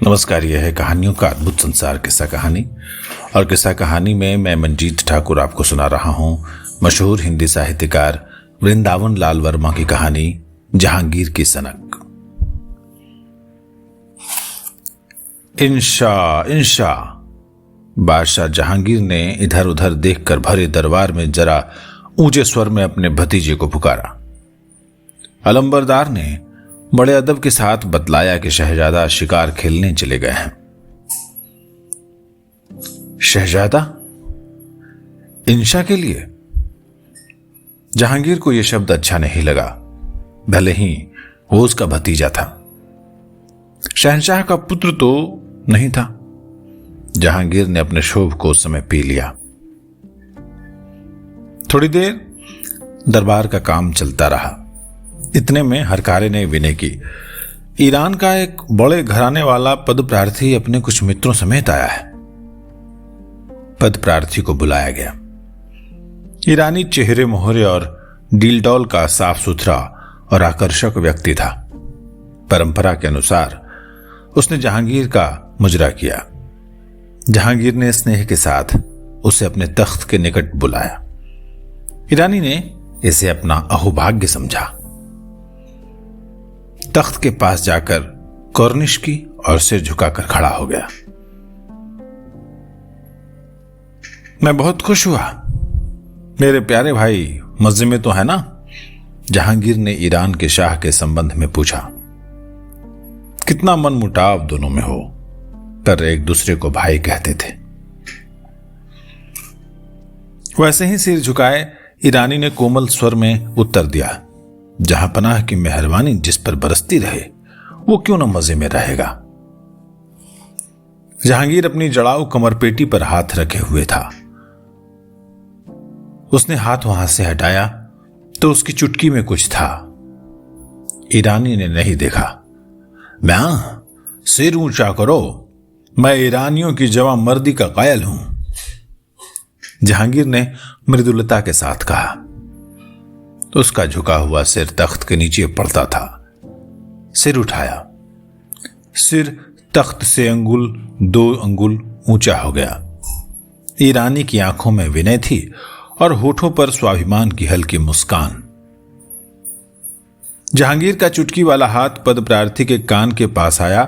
नमस्कार। यह है कहानियों का अद्भुत संसार किस्सा कहानी। और किस्सा कहानी में मैं मंजीत ठाकुर आपको सुना रहा हूं मशहूर हिंदी साहित्यकार वृंदावन लाल वर्मा की कहानी जहांगीर की सनक। इंशा इंशा। बादशाह जहांगीर ने इधर उधर देखकर भरे दरबार में जरा ऊंचे स्वर में अपने भतीजे को पुकारा। अलंबरदार ने बड़े अदब के साथ बतलाया कि शहजादा शिकार खेलने चले गए हैं। शहजादा? इंशा के लिए? जहांगीर को यह शब्द अच्छा नहीं लगा, भले ही वो उसका भतीजा था। शहंशाह का पुत्र तो नहीं था। जहांगीर ने अपने शोभ को उस समय पी लिया। थोड़ी देर दरबार का काम चलता रहा। इतने में हरकारे ने विनय की, ईरान का एक बड़े घराने वाला पद प्रार्थी अपने कुछ मित्रों समेत आया है। पद प्रार्थी को बुलाया गया। ईरानी चेहरे मोहरे और डीलडौल का साफ सुथरा और आकर्षक व्यक्ति था। परंपरा के अनुसार उसने जहांगीर का मुजरा किया। जहांगीर ने स्नेह के साथ उसे अपने तख्त के निकट बुलाया। ईरानी ने इसे अपना अहोभाग्य समझा। तख्त के पास जाकर कॉर्निश की और सिर झुकाकर खड़ा हो गया। मैं बहुत खुश हुआ। मेरे प्यारे भाई मजे में तो है ना? जहांगीर ने ईरान के शाह के संबंध में पूछा। कितना मन मुटाव दोनों में हो, पर एक दूसरे को भाई कहते थे। वैसे ही सिर झुकाए ईरानी ने कोमल स्वर में उत्तर दिया, जहां पनाह की मेहरबानी जिस पर बरसती रहे वो क्यों न मजे में रहेगा। जहांगीर अपनी जड़ाऊ कमरपेटी पर हाथ रखे हुए था। उसने हाथ वहां से हटाया तो उसकी चुटकी में कुछ था। ईरानी ने नहीं देखा। मैं सिर ऊंचा करो, मैं ईरानियों की जवां मर्दी का कायल हूं, जहांगीर ने मृदुलता के साथ कहा। उसका झुका हुआ सिर तख्त के नीचे पड़ता था। सिर उठाया। सिर तख्त से दो अंगुल ऊंचा हो गया। ईरानी की आंखों में विनय थी और होठों पर स्वाभिमान की हल्की मुस्कान। जहांगीर का चुटकी वाला हाथ पद प्रार्थी के कान के पास आया,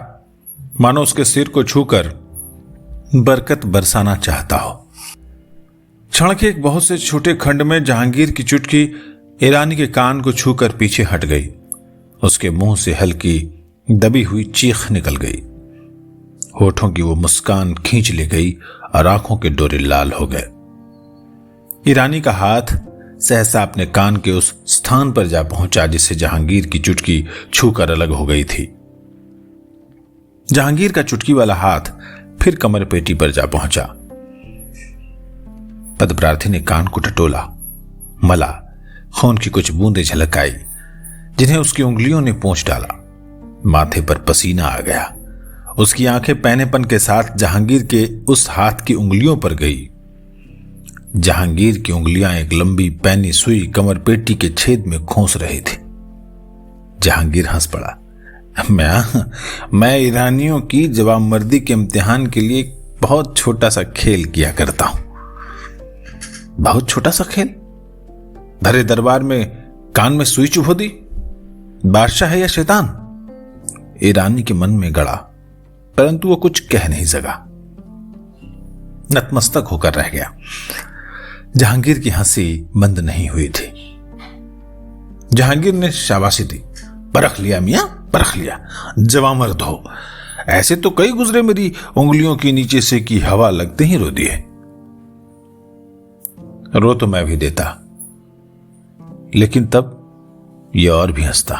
मानो उसके सिर को छूकर बरकत बरसाना चाहता हो। क्षण के एक बहुत से छोटे खंड में जहांगीर की चुटकी ईरानी के कान को छूकर पीछे हट गई। उसके मुंह से हल्की दबी हुई चीख निकल गई। होठों की वो मुस्कान खींच ली गई और आंखों के डोरे लाल हो गए। ईरानी का हाथ सहसा अपने कान के उस स्थान पर जा पहुंचा जिससे जहांगीर की चुटकी छूकर अलग हो गई थी। जहांगीर का चुटकी वाला हाथ फिर कमर पेटी पर जा पहुंचा। पद प्रार्थी ने कान को टटोला, मला, खून की कुछ बूंदें झलक आई जिन्हें उसकी उंगलियों ने पोंछ डाला। माथे पर पसीना आ गया। उसकी आंखें पैनेपन के साथ जहांगीर के उस हाथ की उंगलियों पर गई। जहांगीर की उंगलियां एक लंबी पैनी सुई कमरपेटी के छेद में खोस रही थी। जहांगीर हंस पड़ा। मैं ईरानियों की जवाबमर्दी के इम्तिहान के लिए एक बहुत छोटा सा खेल किया करता हूं। बहुत छोटा सा खेल? भरे दरबार में कान में सुई चुभो दी? बादशाह है या शैतान? ईरानी के मन में गड़ा, परंतु वो कुछ कह नहीं सका। नतमस्तक होकर रह गया। जहांगीर की हंसी बंद नहीं हुई थी। जहांगीर ने शाबाशी दी। परख लिया मियां, परख लिया, जवां मर्द हो। ऐसे तो कई गुजरे मेरी उंगलियों के नीचे से की हवा लगते ही रो दिए। रो तो मैं भी देता, लेकिन तब यह और भी हंसता।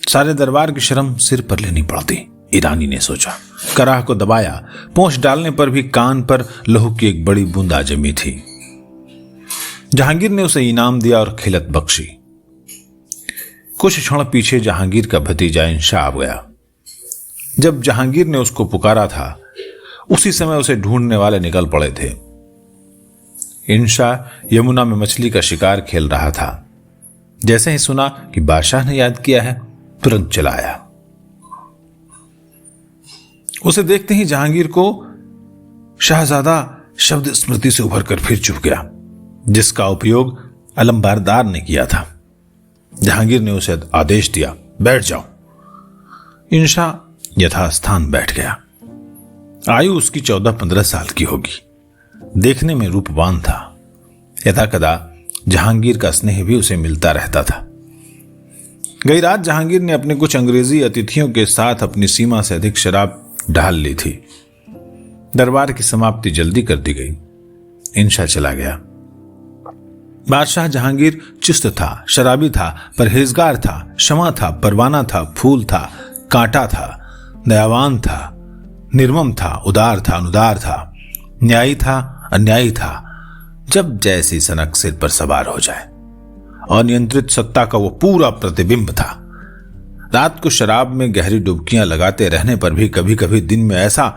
सारे दरबार की शर्म सिर पर लेनी पड़ती, ईरानी ने सोचा। कराह को दबाया। पोंछ डालने पर भी कान पर लहू की एक बड़ी बूंदा जमी थी। जहांगीर ने उसे इनाम दिया और खिलत बख्शी। कुछ क्षण पीछे जहांगीर का भतीजा इंशा आ गया। जब जहांगीर ने उसको पुकारा था, उसी समय उसे ढूंढने वाले निकल पड़े थे। इंशा यमुना में मछली का शिकार खेल रहा था। जैसे ही सुना कि बादशाह ने याद किया है, तुरंत चला आया। उसे देखते ही जहांगीर को शाहजादा शब्द स्मृति से उभर कर फिर चुप गया, जिसका उपयोग अलंबारदार ने किया था। जहांगीर ने उसे आदेश दिया, बैठ जाओ। इंशा यथास्थान बैठ गया। आयु उसकी 14-15 साल की होगी। देखने में रूपवान था। यथाकदा जहांगीर का स्नेह भी उसे मिलता रहता था। गई रात जहांगीर ने अपने कुछ अंग्रेजी अतिथियों के साथ अपनी सीमा से अधिक शराब ढाल ली थी। दरबार की समाप्ति जल्दी कर दी गई। इंशा चला गया। बादशाह जहांगीर चुस्त था, शराबी था, परहेजगार था, क्षमा था, परवाना था, फूल था, कांटा था, दयावान था, निर्मम था, उदार था, अनुदार था, न्यायी था, अन्यायी था, जब जैसी सनक सिर पर सवार हो जाए। अनियंत्रित सत्ता का वो पूरा प्रतिबिंब था। रात को शराब में गहरी डुबकियां लगाते रहने पर भी कभी कभी दिन में ऐसा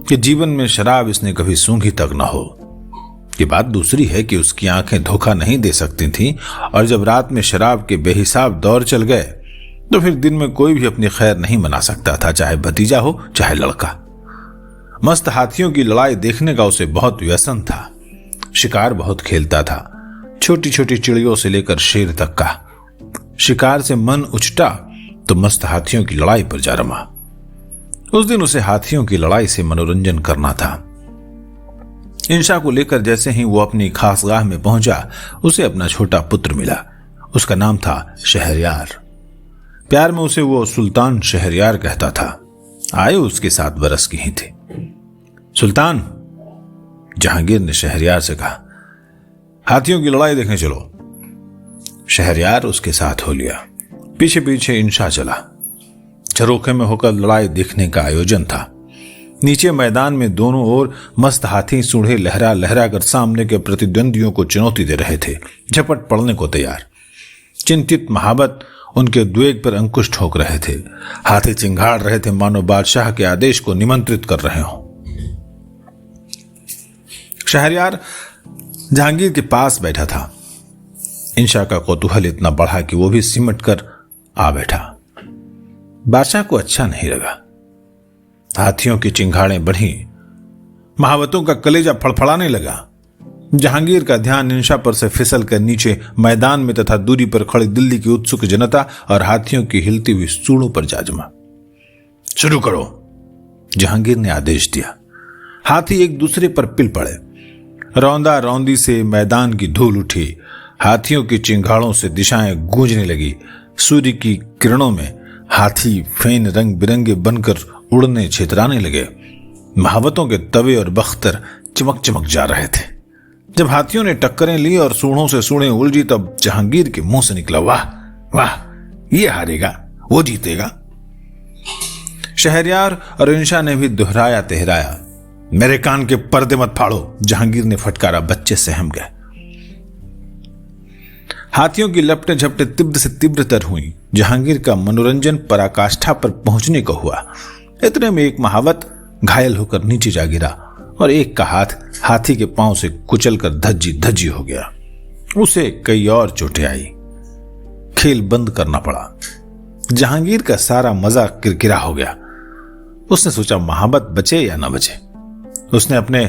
कि जीवन में शराब इसने कभी सूंघी तक न हो। ये बात दूसरी है कि उसकी आंखें धोखा नहीं दे सकती थीं, और जब रात में शराब के बेहिसाब दौर चल गए तो फिर दिन में कोई भी अपनी खैर नहीं मना सकता था, चाहे भतीजा हो चाहे लड़का। मस्त हाथियों की लड़ाई देखने का उसे बहुत व्यसन था। शिकार बहुत खेलता था, छोटी छोटी चिड़ियों से लेकर शेर तक का। शिकार से मन उछटा तो मस्त हाथियों की लड़ाई पर जा रमा। उस दिन उसे हाथियों की लड़ाई से मनोरंजन करना था। इंशा को लेकर जैसे ही वो अपनी खासगाह में पहुंचा, उसे अपना छोटा पुत्र मिला। उसका नाम था शहरयार। प्यार में उसे वो सुल्तान शहरयार कहता था। आयु उसके 7 बरस की ही थी। सुल्तान, जहांगीर ने शहरयार से कहा, हाथियों की लड़ाई देखने चलो। शहरयार उसके साथ हो लिया। पीछे पीछे इंशा चला। झरोखे में होकर लड़ाई देखने का आयोजन था। नीचे मैदान में दोनों ओर मस्त हाथी सूढ़े लहरा लहरा कर सामने के प्रतिद्वंदियों को चुनौती दे रहे थे, झपट पड़ने को तैयार। चिंतित महाबत उनके द्वेग पर अंकुश ठोक रहे थे। हाथी चिंगाड़ रहे थे मानो बादशाह के आदेश को निमंत्रित कर रहे हों। शहरयार जहांगीर के पास बैठा था। इंशा का कौतूहल इतना बढ़ा कि वो भी सिमट कर आ बैठा। बादशाह को अच्छा नहीं लगा। हाथियों की चिंगाड़ें बढ़ी, महावतों का कलेजा फड़फड़ाने लगा। जहांगीर का ध्यान इंशा पर से फिसल कर नीचे मैदान में तथा दूरी पर खड़ी दिल्ली की उत्सुक जनता और हाथियों की हिलती हुई सूढ़ों पर जा जमा। शुरू करो, जहांगीर ने आदेश दिया। हाथी एक दूसरे पर पिल पड़े। रौंदा रौंदी से मैदान की धूल उठी। हाथियों की चिंगाड़ों से दिशाएं गूंजने लगी। सूर्य की किरणों में हाथी फेन रंग बिरंगे बनकर उड़ने छितराने लगे। महावतों के तवे और बख्तर चमक चमक जा रहे थे। जब हाथियों ने टक्करें ली और सूढ़ों से सूढ़ें उलझी, तब जहांगीर के मुंह से निकला, वाह वाह, ये हारेगा, वो जीतेगा। शहरयार और इंशा ने भी दोहराया तेहराया। मेरे कान के पर्दे मत फाड़ो, जहांगीर ने फटकारा। बच्चे सहम गए। हाथियों की लपटे झपटे तीव्र से तीव्रतर हुई। जहांगीर का मनोरंजन पराकाष्ठा पर पहुंचने को हुआ। इतने में एक महावत घायल होकर नीचे जा गिरा और एक का हाथ हाथी के पांव से कुचलकर धज्जी धज्जी हो गया। उसे कई और चोटें आई। खेल बंद करना पड़ा। जहांगीर का सारा मजा किरकिरा हो गया। उसने सोचा, महावत बचे या ना बचे। उसने अपने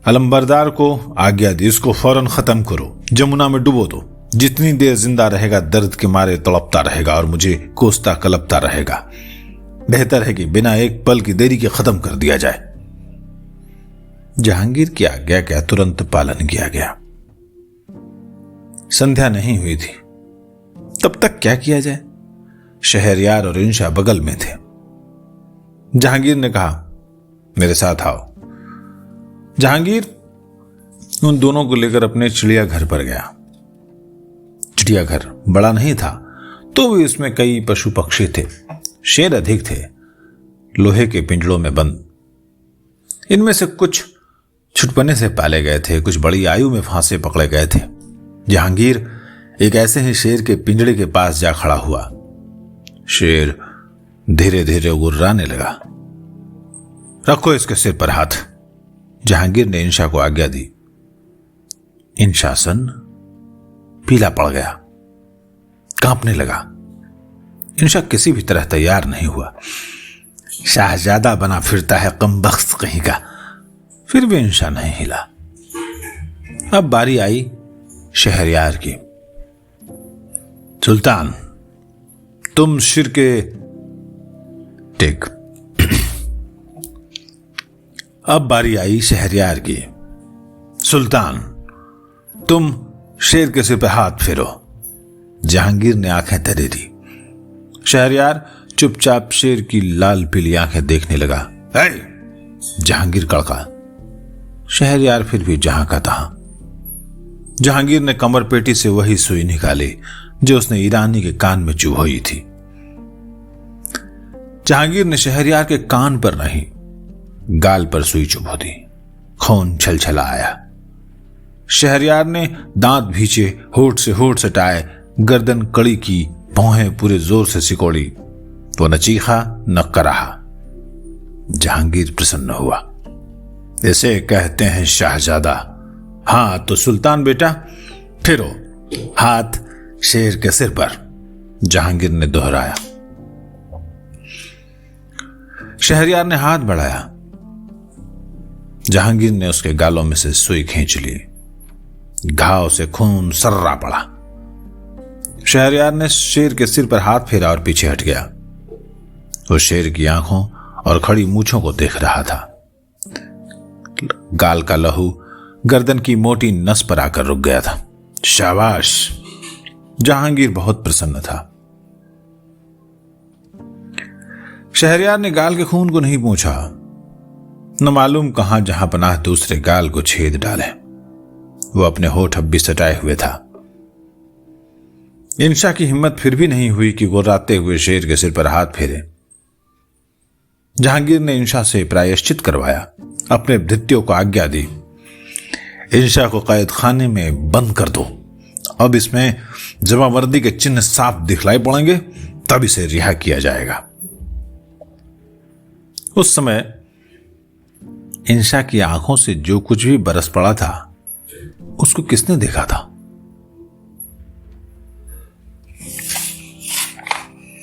अलंबरदार को आज्ञा दी, इसको फौरन खत्म करो, जमुना में डुबो दो। जितनी देर जिंदा रहेगा दर्द के मारे तड़पता रहेगा और मुझे कोसता कलपता रहेगा। बेहतर है कि बिना एक पल की देरी के खत्म कर दिया जाए। जहांगीर की आज्ञा का तुरंत पालन किया गया। संध्या नहीं हुई थी। तब तक क्या किया जाए? शहरयार और इंशा बगल में थे। जहांगीर ने कहा, मेरे साथ आओ। जहांगीर उन दोनों को लेकर अपने चिड़ियाघर पर गया। चिड़ियाघर बड़ा नहीं था, तो भी इसमें कई पशु पक्षी थे। शेर अधिक थे, लोहे के पिंजड़ों में बंद। इनमें से कुछ छुटपने से पाले गए थे, कुछ बड़ी आयु में फांसे पकड़े गए थे। जहांगीर एक ऐसे ही शेर के पिंजड़े के पास जा खड़ा हुआ। शेर धीरे धीरे गुर्राने लगा। रखो इसके सिर पर हाथ, जहांगीर ने इंशा को आज्ञा दी। इंशा सन पीला पड़ गया, कांपने लगा। इंशा किसी भी तरह तैयार नहीं हुआ। शाहजादा बना फिरता है कमबख्त कहीं का। फिर भी इंशा नहीं हिला। अब बारी आई शहरयार की। सुल्तान, तुम शिर के टेक। अब बारी आई शहरयार की। सुल्तान, तुम शेर के सिर पे हाथ फेरो। जहांगीर ने आंखें तरे दी। शहरयार चुपचाप शेर की लाल पीली आंखें देखने लगा। जहांगीर कड़का। शहरयार फिर भी जहां का तहां। जहांगीर ने कमर पेटी से वही सुई निकाली जो उसने ईरानी के कान में चुभोई थी। जहांगीर ने शहरयार के कान पर नहीं, गाल पर सुई चुभो दी। खून छलछला आया। शहरयार ने दांत भींचे, होठ से होठ सटाए, गर्दन कड़ी की, भौहें पूरे जोर से सिकोड़ी। वो न चीखा न कराहा। जहांगीर प्रसन्न हुआ। इसे कहते हैं शाहजादा। हाँ तो सुल्तान बेटा, फिरो हाथ शेर के सिर पर। जहांगीर ने दोहराया। शहरयार ने हाथ बढ़ाया। जहांगीर ने उसके गालों में से सुई खींच ली। घाव से खून सर्रा पड़ा। शहरयार ने शेर के सिर पर हाथ फेरा और पीछे हट गया। वो शेर की आंखों और खड़ी मूंछों को देख रहा था। गाल का लहू गर्दन की मोटी नस पर आकर रुक गया था। शाबाश। जहांगीर बहुत प्रसन्न था। शहरयार ने गाल के खून को नहीं पूछा। न मालूम कहां जहां पनाह दूसरे गाल को छेद डाले। वो अपने होठ अब भी सटाए हुए था। इंशा की हिम्मत फिर भी नहीं हुई कि वो राते हुए शेर के सिर पर हाथ फेरे। जहांगीर ने इंशा से प्रायश्चित करवाया, अपने भृत्यों को आज्ञा दी, इंशा को कैद खाने में बंद कर दो। अब इसमें जमावर्दी के चिन्ह साफ दिखलाई पड़ेंगे, तब इसे रिहा किया जाएगा। उस समय इंशा की आंखों से जो कुछ भी बरस पड़ा था, उसको किसने देखा था?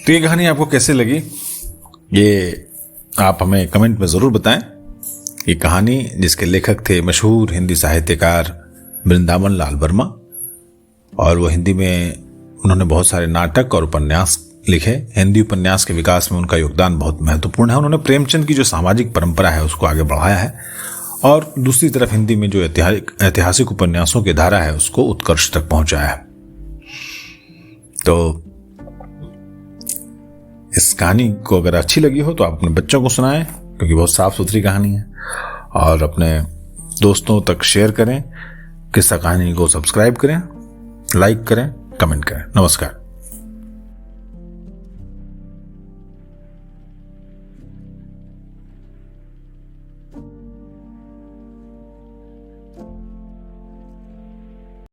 तो ये कहानी आपको कैसे लगी, ये आप हमें कमेंट में जरूर बताएं। ये कहानी जिसके लेखक थे मशहूर हिंदी साहित्यकार वृंदावन लाल वर्मा, और वो हिंदी में उन्होंने बहुत सारे नाटक और उपन्यास लिखे। हिंदी उपन्यास के विकास में उनका योगदान बहुत महत्वपूर्ण है। उन्होंने प्रेमचंद की जो सामाजिक परंपरा है उसको आगे बढ़ाया है, और दूसरी तरफ हिंदी में जो ऐतिहासिक उपन्यासों की धारा है उसको उत्कर्ष तक पहुंचाया है। तो इस कहानी को अगर अच्छी लगी हो तो आप अपने बच्चों को सुनाएं, क्योंकि बहुत साफ सुथरी कहानी है, और अपने दोस्तों तक शेयर करें। किस्सा कहानी को सब्सक्राइब करें, लाइक करें, कमेंट करें। नमस्कार।